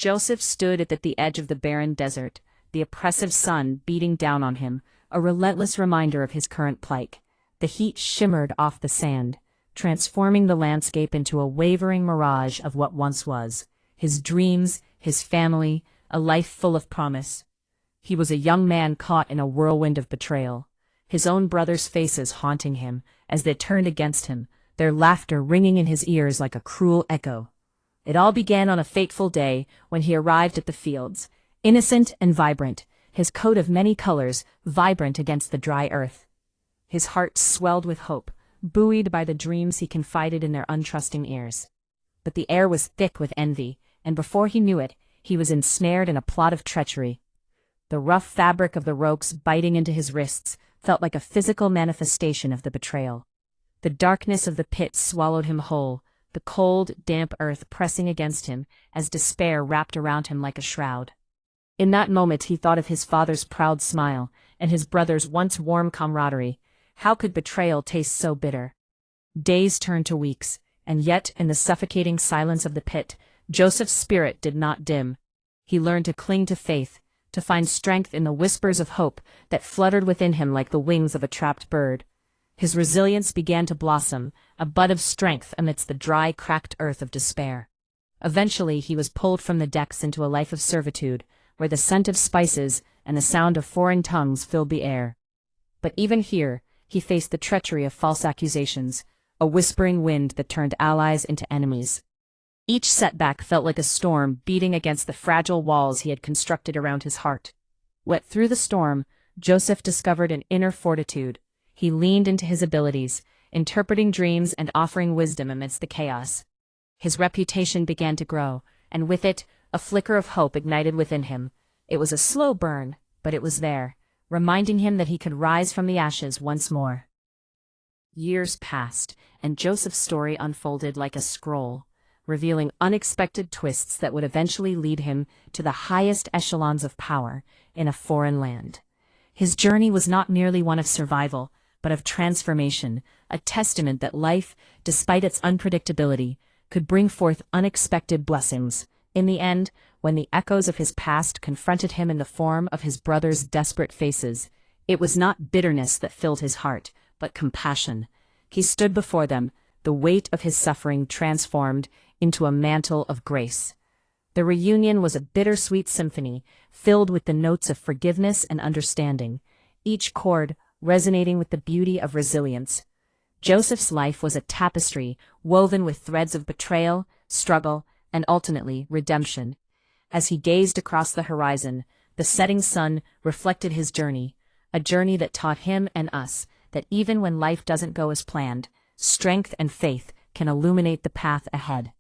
Joseph stood at the edge of the barren desert, the oppressive sun beating down on him, a relentless reminder of his current plight. The heat shimmered off the sand, transforming the landscape into a wavering mirage of what once was. His dreams, his family, a life full of promise. He was a young man caught in a whirlwind of betrayal, his own brothers' faces haunting him as they turned against him, their laughter ringing in his ears like a cruel echo. It all began on a fateful day when he arrived at the fields, innocent and vibrant, his coat of many colors vibrant against the dry earth. His heart swelled with hope, buoyed by the dreams he confided in their untrusting ears. But the air was thick with envy, and before he knew it, he was ensnared in a plot of treachery. The rough fabric of the ropes biting into his wrists felt like a physical manifestation of the betrayal. The darkness of the pit swallowed him whole, the cold, damp earth pressing against him as despair wrapped around him like a shroud. In that moment he thought of his father's proud smile and his brother's once warm camaraderie. How could betrayal taste so bitter? Days turned to weeks, and yet in the suffocating silence of the pit, Joseph's spirit did not dim. He learned to cling to faith, to find strength in the whispers of hope that fluttered within him like the wings of a trapped bird. His resilience began to blossom, a bud of strength amidst the dry, cracked earth of despair. Eventually he was pulled from the decks into a life of servitude, where the scent of spices and the sound of foreign tongues filled the air. But even here, he faced the treachery of false accusations, a whispering wind that turned allies into enemies. Each setback felt like a storm beating against the fragile walls he had constructed around his heart. Wet through the storm, Joseph discovered an inner fortitude. He leaned into his abilities, interpreting dreams and offering wisdom amidst the chaos. His reputation began to grow, and with it, a flicker of hope ignited within him. It was a slow burn, but it was there, reminding him that he could rise from the ashes once more. Years passed, and Joseph's story unfolded like a scroll, revealing unexpected twists that would eventually lead him to the highest echelons of power in a foreign land. His journey was not merely one of survival, but of transformation, a testament that life, despite its unpredictability, could bring forth unexpected blessings. In the end, when the echoes of his past confronted him in the form of his brothers' desperate faces, it was not bitterness that filled his heart, but compassion. He stood before them, the weight of his suffering transformed into a mantle of grace. The reunion was a bittersweet symphony, filled with the notes of forgiveness and understanding, each chord resonating with the beauty of resilience. Joseph's life was a tapestry woven with threads of betrayal, struggle, and ultimately redemption. As he gazed across the horizon, the setting sun reflected his journey, a journey that taught him and us that even when life doesn't go as planned, strength and faith can illuminate the path ahead.